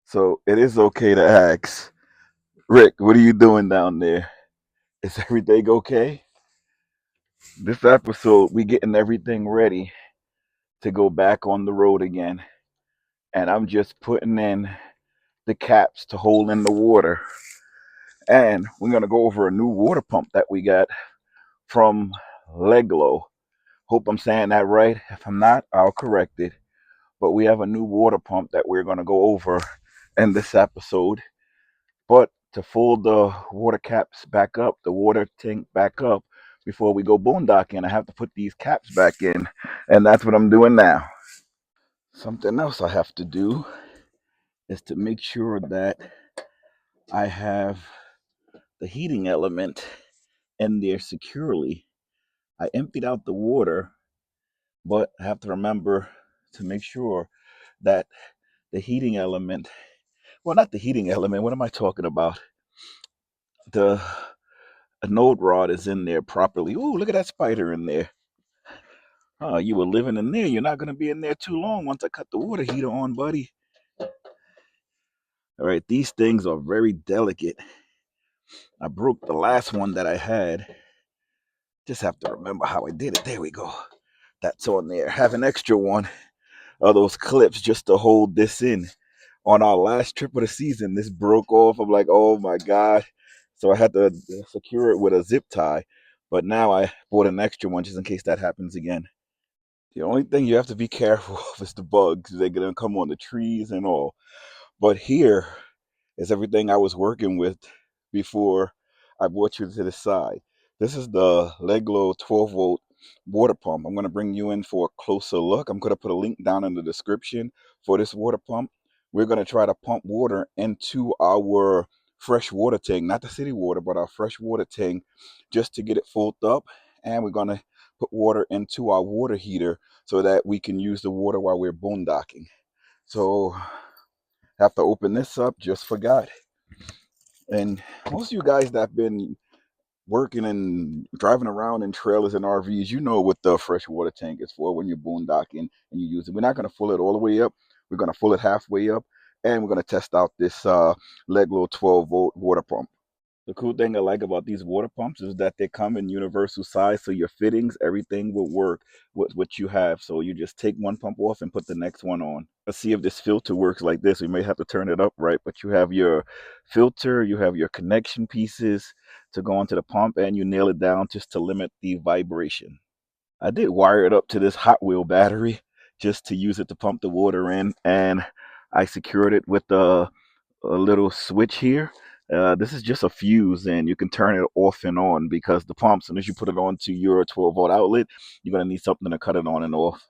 So it is okay to ask, Rick, what are you doing down there? Is everything okay? This episode, we getting everything ready to go back on the road again. And I'm just putting in the caps to hold in the water. And we're going to go over a new water pump that we got from Leglo. Hope I'm saying that right. If I'm not, I'll correct it. But we have a new water pump that we're going to go over in this episode. But to fold the water caps back up, the water tank back up, before we go boondocking, I have to put these caps back in. And that's what I'm doing now. Something else I have to do is to make sure that I have the heating element in there securely. I emptied out the water, but I have to remember to make sure that the heating element, well, not the heating element, what am I talking about? The node rod is in there properly. Ooh, look at that spider in there. Oh, you were living in there. You're not going to be in there too long once I cut the water heater on, buddy. All right, these things are very delicate. I broke the last one that I had. Just have to remember how I did it. There we go. That's on there. Have an extra one of those clips just to hold this in. On our last trip of the season, this broke off. I'm like, oh my God. So I had to secure it with a zip tie. But now I bought an extra one just in case that happens again. The only thing you have to be careful of is the bugs. They're going to come on the trees and all. But here is everything I was working with before I brought you to the side. This is the Leglo 12-volt water pump. I'm going to bring you in for a closer look. I'm going to put a link down in the description for this water pump. We're going to try to pump water into our fresh water tank, not the city water, but our fresh water tank, just to get it filled up. And we're going to put water into our water heater so that we can use the water while we're boondocking. So have to open this up, just forgot. And most of you guys that have been working and driving around in trailers and RVs, you know what the freshwater tank is for when you're boondocking and you use it. We're not going to fill it all the way up. We're going to fill it halfway up, and we're going to test out this Leglo 12-volt water pump. The cool thing I like about these water pumps is that they come in universal size, so your fittings, everything will work with what you have. So you just take one pump off and put the next one on. Let's see if this filter works like this. We may have to turn it up right, but you have your filter, you have your connection pieces to go into the pump, and you nail it down just to limit the vibration. I did wire it up to this Hot Wheel battery just to use it to pump the water in, and I secured it with a little switch here. This is just a fuse, and you can turn it off and on because the pump, as soon as you put it onto your 12-volt outlet, you're going to need something to cut it on and off.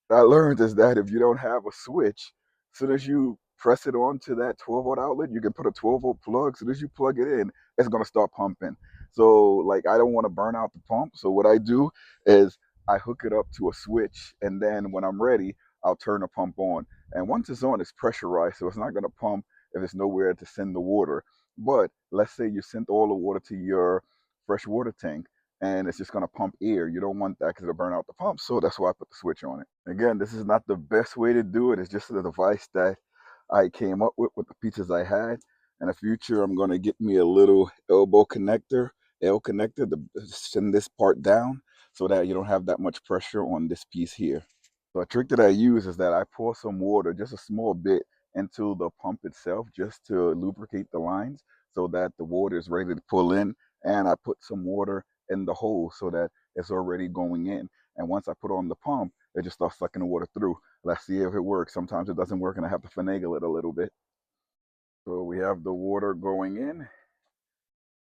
What I learned is that if you don't have a switch, as soon as you press it onto that 12-volt outlet, you can put a 12-volt plug. As soon as you plug it in, it's going to start pumping. So, like, I don't want to burn out the pump. So, what I do is I hook it up to a switch, and then when I'm ready, I'll turn the pump on. And once it's on, it's pressurized, so it's not going to pump if there's nowhere to send the water. But let's say you sent all the water to your fresh water tank and it's just going to pump air. You don't want that because it'll burn out the pump. So that's why I put the switch on it. Again, this is not the best way to do it. It's just a device that I came up with the pieces I had. In the future, I'm going to get me a little elbow connector, L connector to send this part down so that you don't have that much pressure on this piece here. So a trick that I use is that I pour some water, just a small bit, into the pump itself just to lubricate the lines so that the water is ready to pull in. And I put some water in the hole so that it's already going in. And once I put on the pump, it just starts sucking the water through. Let's see if it works. Sometimes it doesn't work and I have to finagle it a little bit. So we have the water going in,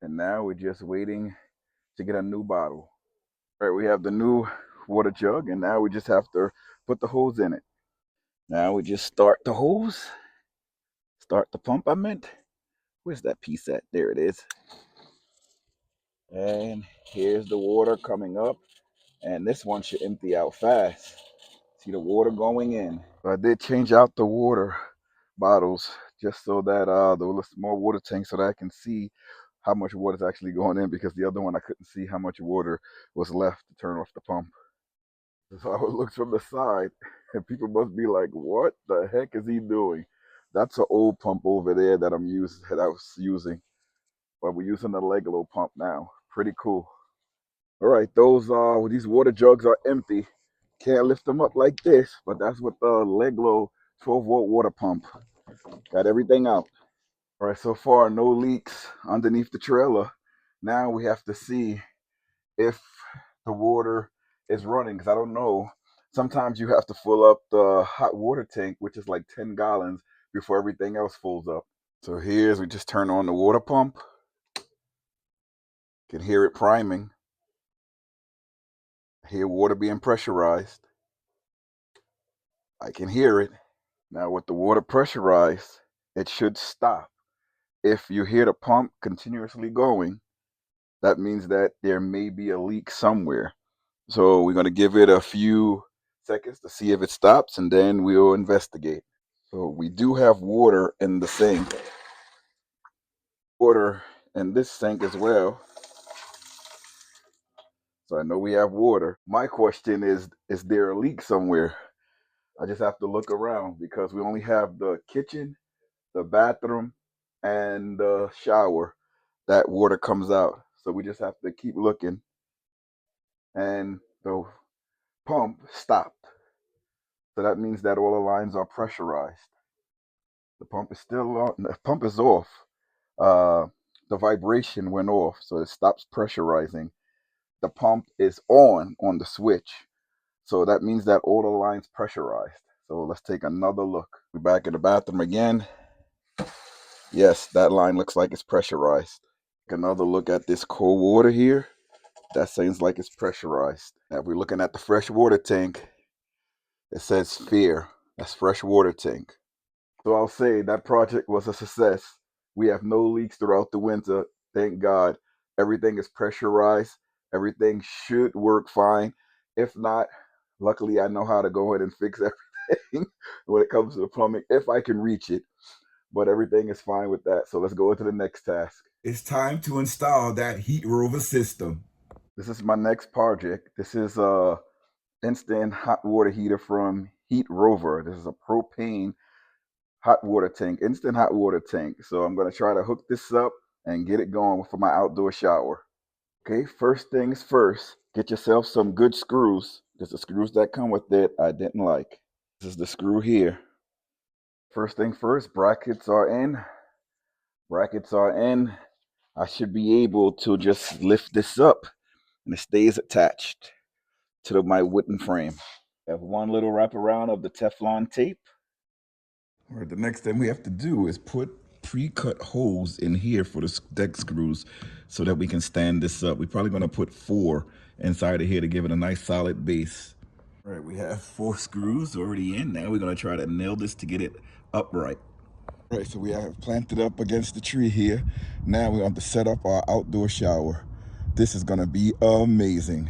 and now we're just waiting to get a new bottle. All right, we have the new water jug, and now we just have to put the hose in it. Now we just start the hose, start the pump, I meant. Where's that piece at? There it is. And here's the water coming up, and this one should empty out fast. See the water going in. So I did change out the water bottles just so that the small water tank so that I can see how much water is actually going in, because the other one I couldn't see how much water was left to turn off the pump. So I would look from the side and people must be like, what the heck is he doing? That's an old pump over there that I was using, but we're using the Leglo pump now. Pretty cool. All right, these water jugs are empty. Can't lift them up like this, but that's what the Leglo 12-volt water pump. Got everything out. All right, so far no leaks underneath the trailer. Now we have to see if the water is running, because I don't know. Sometimes you have to fill up the hot water tank, which is like 10 gallons, before everything else fills up. So we just turn on the water pump. You can hear it priming. I hear water being pressurized. I can hear it. Now with the water pressurized, it should stop. If you hear the pump continuously going, that means that there may be a leak somewhere. So we're going to give it a few seconds to see if it stops, and then we'll investigate. So we do have water in the sink. Water in this sink as well. So I know we have water. My question is there a leak somewhere? I just have to look around because we only have the kitchen, the bathroom, and the shower that water comes out. So we just have to keep looking. And the pump stopped. So that means that all the lines are pressurized. The pump is still on. The pump is off. The vibration went off, so it stops pressurizing. The pump is on the switch. So that means that all the lines pressurized. So let's take another look. We're back in the bathroom again. Yes, that line looks like it's pressurized. Another look at this cold water here. That seems like it's pressurized. Now, if we're looking at the fresh water tank, it says Fear. That's fresh water tank. So I'll say that project was a success. We have no leaks throughout the winter. Thank God. Everything is pressurized. Everything should work fine. If not, luckily I know how to go ahead and fix everything when it comes to the plumbing, if I can reach it. But everything is fine with that. So let's go into the next task. It's time to install that HEATROVA system. This is my next project. This is a instant hot water heater from HEATROVA. This is a propane hot water tank, instant hot water tank. So I'm going to try to hook this up and get it going for my outdoor shower. Okay, first things first, get yourself some good screws. Just the screws that come with it, I didn't like. This is the screw here. First thing first, brackets are in. Brackets are in. I should be able to just lift this up and it stays attached to my wooden frame. I have one little wraparound of the Teflon tape. All right, the next thing we have to do is put pre-cut holes in here for the deck screws so that we can stand this up. We're probably going to put 4 inside of here to give it a nice solid base. All right, we have 4 screws already in. Now we're going to try to nail this to get it upright. All right, so we have planted up against the tree here. Now we're going to set up our outdoor shower. This is going to be amazing.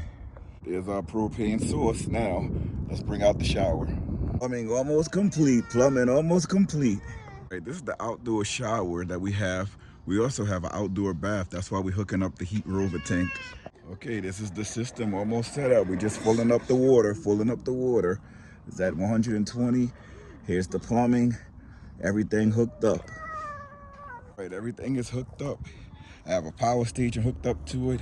There's our propane source. Now let's bring out the shower. Plumbing almost complete. Plumbing almost complete. Right, this is the outdoor shower that we have. We also have an outdoor bath. That's why we're hooking up the HEATROVA tank. Okay, this is the system almost set up. We're just filling up the water, It's at 120. Here's the plumbing. Everything hooked up. Right, everything is hooked up. I have a power station hooked up to it.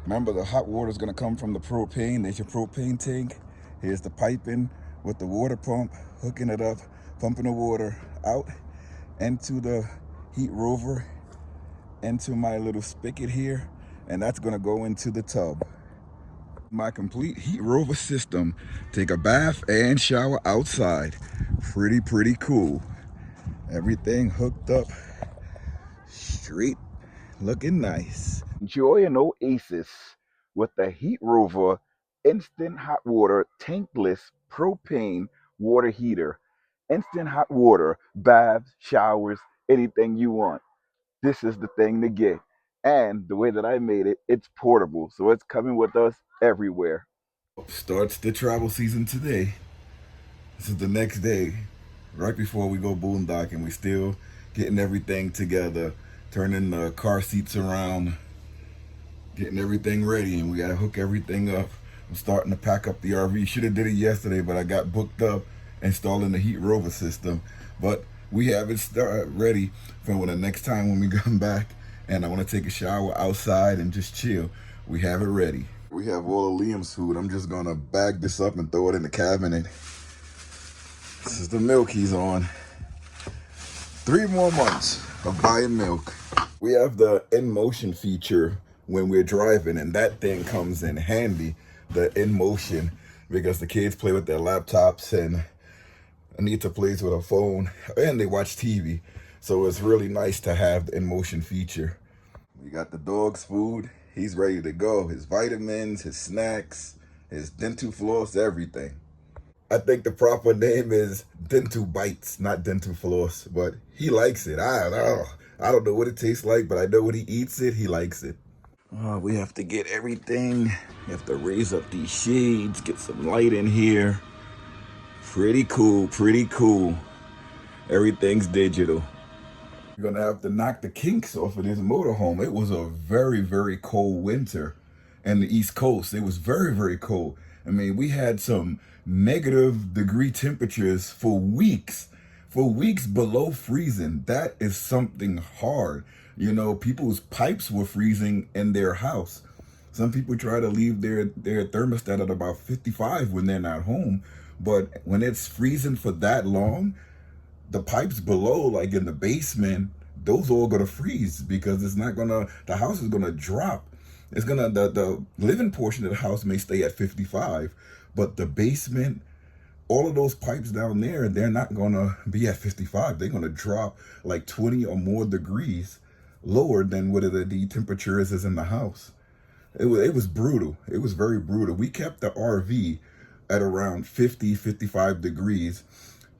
Remember, the hot water is going to come from the propane. There's your propane tank. Here's the piping with the water pump, hooking it up, pumping the water out into the HEATROVA, into my little spigot here, and that's going to go into the tub. My complete HEATROVA system. Take a bath and shower outside. Pretty cool. Everything hooked up straight, looking nice. Enjoy an oasis with the HEATROVA instant hot water tankless propane water heater. Instant hot water, baths, showers, anything you want. This is the thing to get. And the way that I made it, it's portable, so it's coming with us everywhere. Starts the travel season today. This is the next day, right before we go boondocking. We still getting everything together, turning the car seats around, getting everything ready, and we gotta hook everything up. I'm starting to pack up the RV. Should have did it yesterday, but I got booked up installing the HEATROVA system. But We have it ready for when the next time when we come back and I want to take a shower outside and just chill. We have it ready. We have all of Liam's food. I'm just gonna bag this up and throw it in the cabinet. This is the milk he's on. 3 more months of buying milk. We have the in motion feature when we're driving, and that thing comes in handy, the in motion, because the kids play with their laptops and Anita plays with her phone and they watch TV. So it's really nice to have the in motion feature. We got the dog's food. He's ready to go. His vitamins, his snacks, his dental floss, everything. I think the proper name is dental bites, not dental floss, but he likes it. I don't know what it tastes like, but I know when he eats it, he likes it. We have to get everything. We have to raise up these shades, get some light in here. Pretty cool, pretty cool. Everything's digital. You're gonna have to knock the kinks off of this motorhome. It was a very, very cold winter in the East Coast. It was very, very cold. I mean, we had some -degree temperatures for weeks below freezing. That is something hard. You know, people's pipes were freezing in their house. Some people try to leave their thermostat at about 55 when they're not home. But when it's freezing for that long, the pipes below, like in the basement, those all gonna freeze because it's not gonna, the house is gonna drop. It's gonna, the living portion of the house may stay at 55, but the basement, all of those pipes down there, they're not gonna be at 55. They're gonna drop like 20 or more degrees lower than what the temperature is in the house. It was brutal. It was very brutal. We kept the RV at around 50, 55 degrees.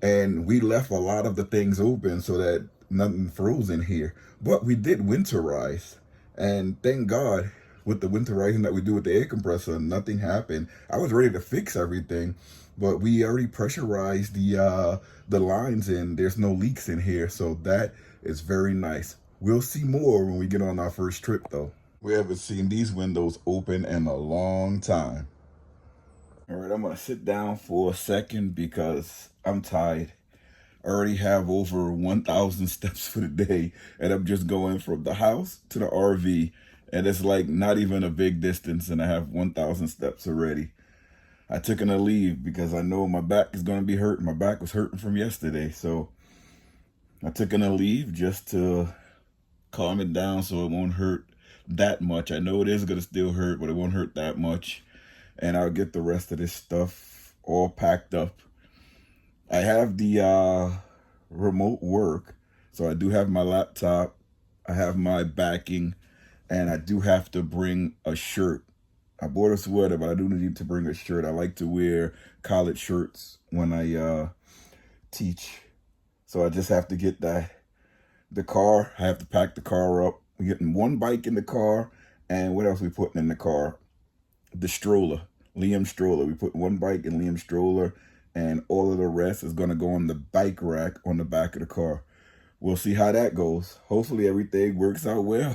And we left a lot of the things open so that nothing froze in here. But we did winterize. And thank God, with the winterizing that we do with the air compressor, nothing happened. I was ready to fix everything, but we already pressurized the lines and there's no leaks in here. So that is very nice. We'll see more when we get on our first trip though. We haven't seen these windows open in a long time. All right, I'm gonna sit down for a second because I'm tired. I already have over 1,000 steps for the day, and I'm just going from the house to the RV, and it's like not even a big distance, and I have 1,000 steps already. I took a leave because I know my back is gonna be hurting. My back was hurting from yesterday, so I took a leave just to calm it down so it won't hurt that much. I know it is gonna still hurt, but it won't hurt that much. And I'll get the rest of this stuff all packed up. I have the remote work, so I do have my laptop, I have my backing, and I do have to bring a shirt. I bought a sweater, but I do need to bring a shirt. I like to wear collared shirts when I teach. So I just have to get that. The car, I have to pack the car up. We're getting one bike in the car, and what else we putting in the car? The stroller, Liam's stroller. We put one bike in Liam's stroller, and all of the rest is going to go on the bike rack on the back of the car. We'll see how that goes. Hopefully everything works out well.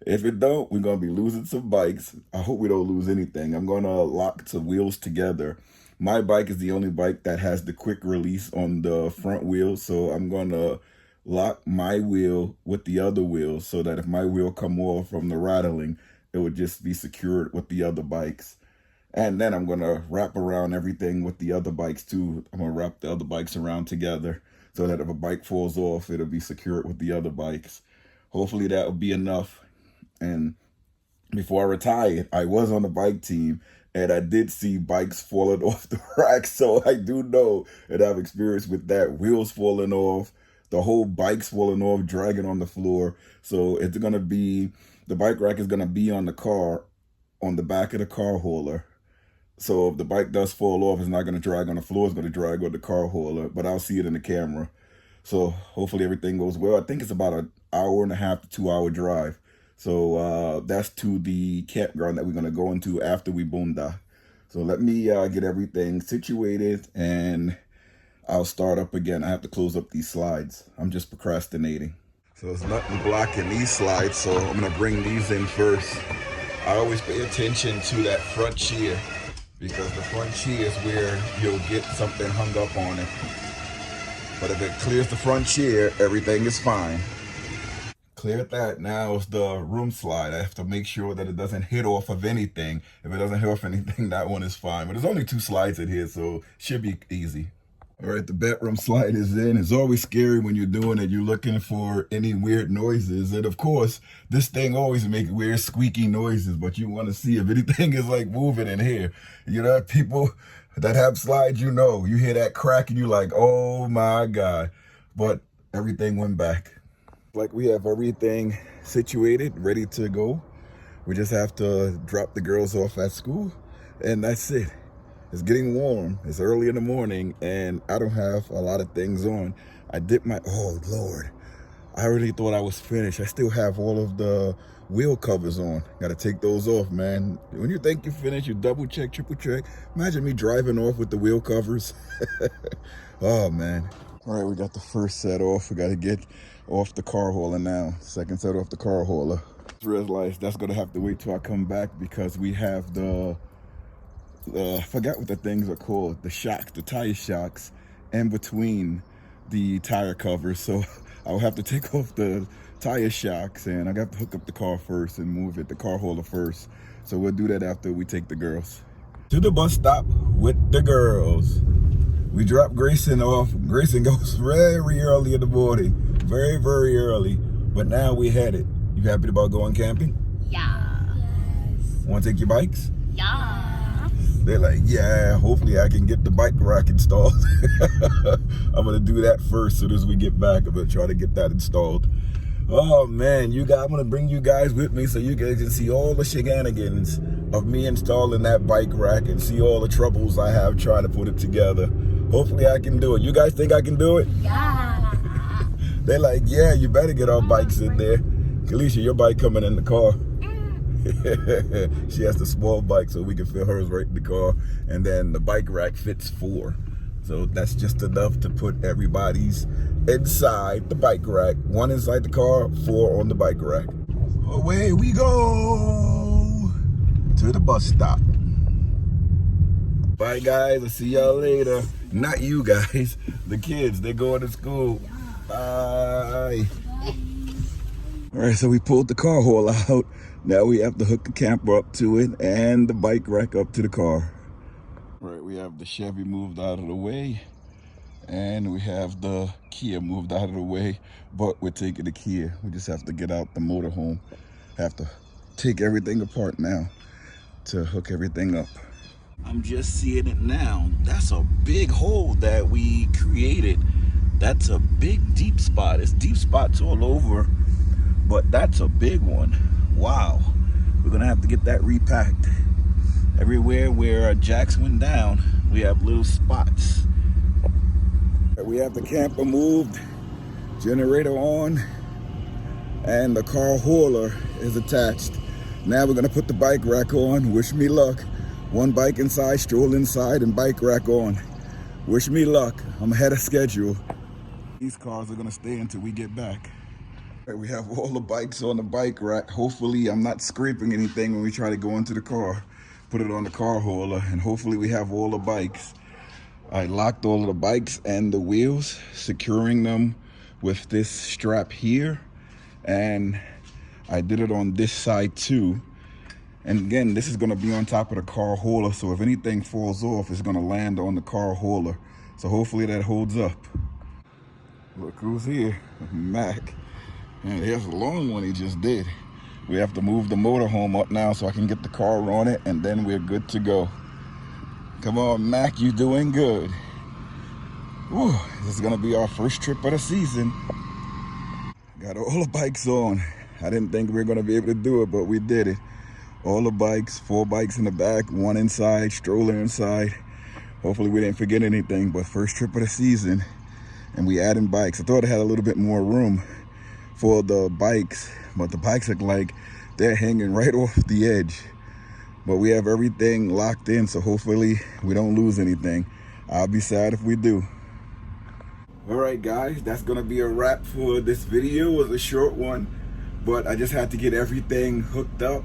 If it don't, we're going to be losing some bikes. I hope we don't lose anything. I'm going to lock the wheels together. My bike is the only bike that has the quick release on the front wheel, so I'm going to lock my wheel with the other wheel so that if my wheel come off from the rattling, it would just be secured with the other bikes. And then I'm going to wrap around everything with the other bikes too. I'm going to wrap the other bikes around together so that if a bike falls off, it'll be secured with the other bikes. Hopefully that will be enough. And before I retired, I was on the bike team and I did see bikes falling off the rack. So I do know and I've experienced with that, wheels falling off, the whole bike's falling off, dragging on the floor. So it's going to be, the bike rack is going to be on the car, on the back of the car hauler. So if the bike does fall off, it's not going to drag on the floor, it's going to drag on the car hauler, but I'll see it in the camera. So hopefully everything goes well. I think it's about an hour and a half to 2 hour drive. So that's to the campground that we're going to go into after we boondock. So let me get everything situated and I'll start up again. I have to close up these slides. I'm just procrastinating. So there's nothing blocking these slides, so I'm going to bring these in first. I always pay attention to that front shear because the front shear is where you'll get something hung up on it. But if it clears the front chair, everything is fine. Cleared that. Now it's the room slide. I have to make sure that it doesn't hit off of anything. If it doesn't hit off anything, that one is fine. But there's only 2 slides in here, so it should be easy. All right, the bedroom slide is in. It's always scary when you're doing it. You're looking for any weird noises. And of course, this thing always makes weird squeaky noises, but you want to see if anything is like moving in here. You know, people that have slides, you know, you hear that crack and you're like, oh my God. But everything went back. Like we have everything situated, ready to go. We just have to drop the girls off at school and that's it. It's getting warm. It's early in the morning and I don't have a lot of things on. I dipped my, oh Lord. I already thought I was finished. I still have all of the wheel covers on. Gotta take those off, man. When you think you're finished, you double check, triple check. Imagine me driving off with the wheel covers. Oh man. All right, we got the first set off. We gotta get off the car hauler now. Second set off the car hauler. Just realized that's gonna have to wait till I come back because we have the I forgot what the things are called, the shocks, the tire shocks in between the tire covers. So I'll have to take off the tire shocks and I got to hook up the car first and move it, the car hauler first. So we'll do that after we take the girls to the bus stop with the girls. We drop Grayson off. Grayson goes very early in the morning, very, very early. But now we headed. You happy about going camping? Yeah. Yes. Want to take your bikes? Yeah. They're like, yeah, hopefully I can get the bike rack installed. I'm gonna do that first as soon as we get back. I'm gonna try to get that installed. Oh man, you guys, I'm gonna bring you guys with me so you guys can see all the shenanigans of me installing that bike rack and see all the troubles I have trying to put it together. Hopefully I can do it. You guys think I can do it? Yeah. They're like, yeah, you better get our bikes in there. Kalisha, your bike coming in the car. She has the small bike so we can fit hers right in the car, and then the bike rack fits 4, so that's just enough to put everybody's inside the bike rack. 1 inside the car, 4 on the bike rack. Away we go to the bus stop. Bye guys, I'll see y'all later. Not you guys, the kids, they're going to school. Bye. All right, so we pulled the car hauler out. Now we have to hook the camper up to it and the bike rack up to the car. All right, we have the Chevy moved out of the way and we have the Kia moved out of the way, but we're taking the Kia. We just have to get out the motorhome. Have to take everything apart now to hook everything up. I'm just seeing it now. That's a big hole that we created. That's a big deep spot. It's deep spots all over, but that's a big one. Wow, we're gonna have to get that repacked. Everywhere where jacks went down, we have little spots. We have the camper moved, generator on, and the car hauler is attached. Now we're gonna put the bike rack on. Wish me luck. 1 bike inside, stroll inside, and bike rack on. Wish me luck. I'm ahead of schedule. These cars are gonna stay until we get back. We have all the bikes on the bike rack. Hopefully I'm not scraping anything when we try to go into the car. Put it on the car hauler, and hopefully we have all the bikes. I locked all of the bikes and the wheels, securing them with this strap here. And I did it on this side too. And again, this is gonna be on top of the car hauler, so if anything falls off, it's gonna land on the car hauler. So hopefully that holds up. Look who's here, Mac. And here's a long one he just did. We have to move the motorhome up now so I can get the car on it, and then we're good to go. Come on, Mac, you doing good. Whew, this is gonna be our first trip of the season. Got all the bikes on. I didn't think we were gonna be able to do it, but we did it. All the bikes, 4 bikes in the back, 1 inside, stroller inside. Hopefully we didn't forget anything, but first trip of the season. And we adding bikes. I thought it had a little bit more room for the bikes, but the bikes look like they're hanging right off the edge. But we have everything locked in, so hopefully we don't lose anything. I'll be sad if we do. All right, guys, that's gonna be a wrap for this video. It was a short one, but I just had to get everything hooked up.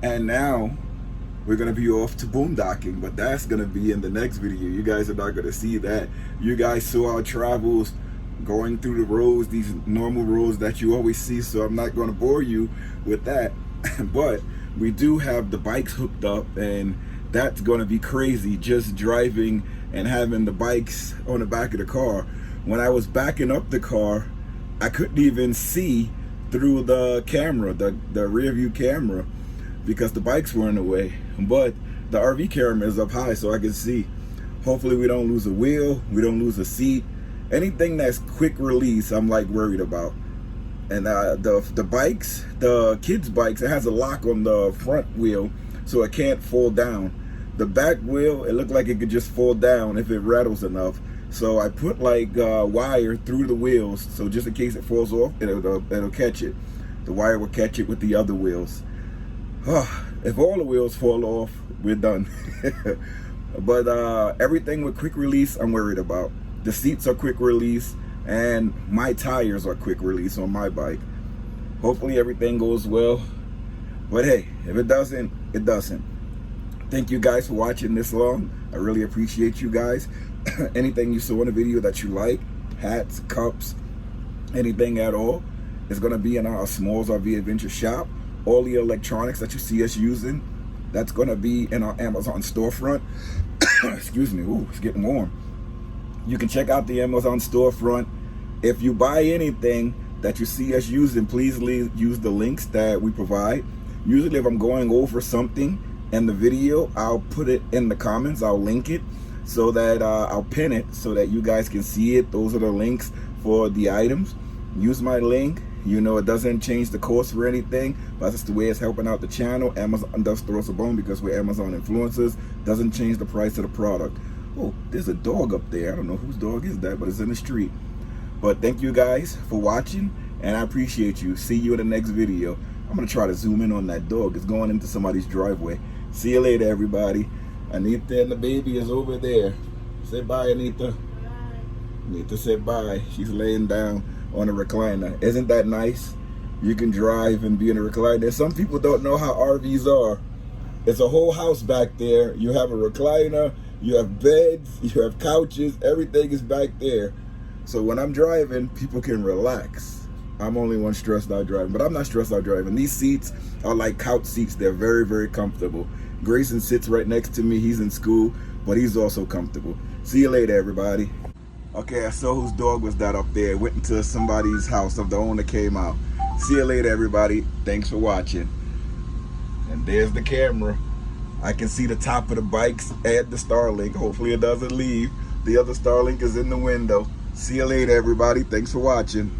And now we're gonna be off to boondocking, but that's gonna be in the next video. You guys are not gonna see that. You guys saw our travels going through the roads, these normal roads that you always see, so I'm not going to bore you with that. But we do have the bikes hooked up, and that's going to be crazy, just driving and having the bikes on the back of the car. When I was backing up the car, I couldn't even see through the camera, the rear view camera, because the bikes were in the way. But the RV camera is up high, so I can see. Hopefully we don't lose a wheel, we don't lose a seat. Anything that's quick release, I'm like worried about. And the bikes, the kids' bikes, it has a lock on the front wheel, so it can't fall down. The back wheel, it looked like it could just fall down if it rattles enough. So I put like wire through the wheels, so just in case it falls off, it'll catch it. The wire will catch it with the other wheels. If all the wheels fall off, we're done. But everything with quick release, I'm worried about. The seats are quick release, and my tires are quick release on my bike. Hopefully everything goes well. But hey, if it doesn't, it doesn't. Thank you guys for watching this long. I really appreciate you guys. Anything you saw in the video that you like, hats, cups, anything at all, is going to be in our SmallsRV Adventure shop. All the electronics that you see us using, that's going to be in our Amazon storefront. Excuse me, ooh, it's getting warm. You can check out the Amazon storefront. If you buy anything that you see us using, please use the links that we provide. Usually if I'm going over something in the video, I'll put it in the comments, I'll link it, so that I'll pin it so that you guys can see it. Those are the links for the items. Use my link. You know, it doesn't change the cost for anything, but that's the way it's helping out the channel. Amazon does throw us a bone because we're Amazon influencers. Doesn't change the price of the product. Oh, there's a dog up there. I don't know whose dog is that, but it's in the street. But thank you guys for watching, and I appreciate you. See you in the next video. I'm going to try to zoom in on that dog. It's going into somebody's driveway. See you later, everybody. Anita and the baby is over there. Say bye, Anita. Bye. Anita said bye. She's laying down on a recliner. Isn't that nice? You can drive and be in a recliner. Some people don't know how RVs are. It's a whole house back there. You have a recliner, you have beds, you have couches, everything is back there. So when I'm driving, people can relax. I'm only one stressed out driving, but I'm not stressed out driving. These seats are like couch seats. They're very, very comfortable. Grayson sits right next to me. He's in school, but he's also comfortable. See you later, everybody. Okay, I saw whose dog was that up there. Went into somebody's house. The owner came out. See you later, everybody. Thanks for watching. And there's the camera. I can see the top of the bikes and the Starlink. Hopefully it doesn't leave. The other Starlink is in the window. See you later, everybody. Thanks for watching.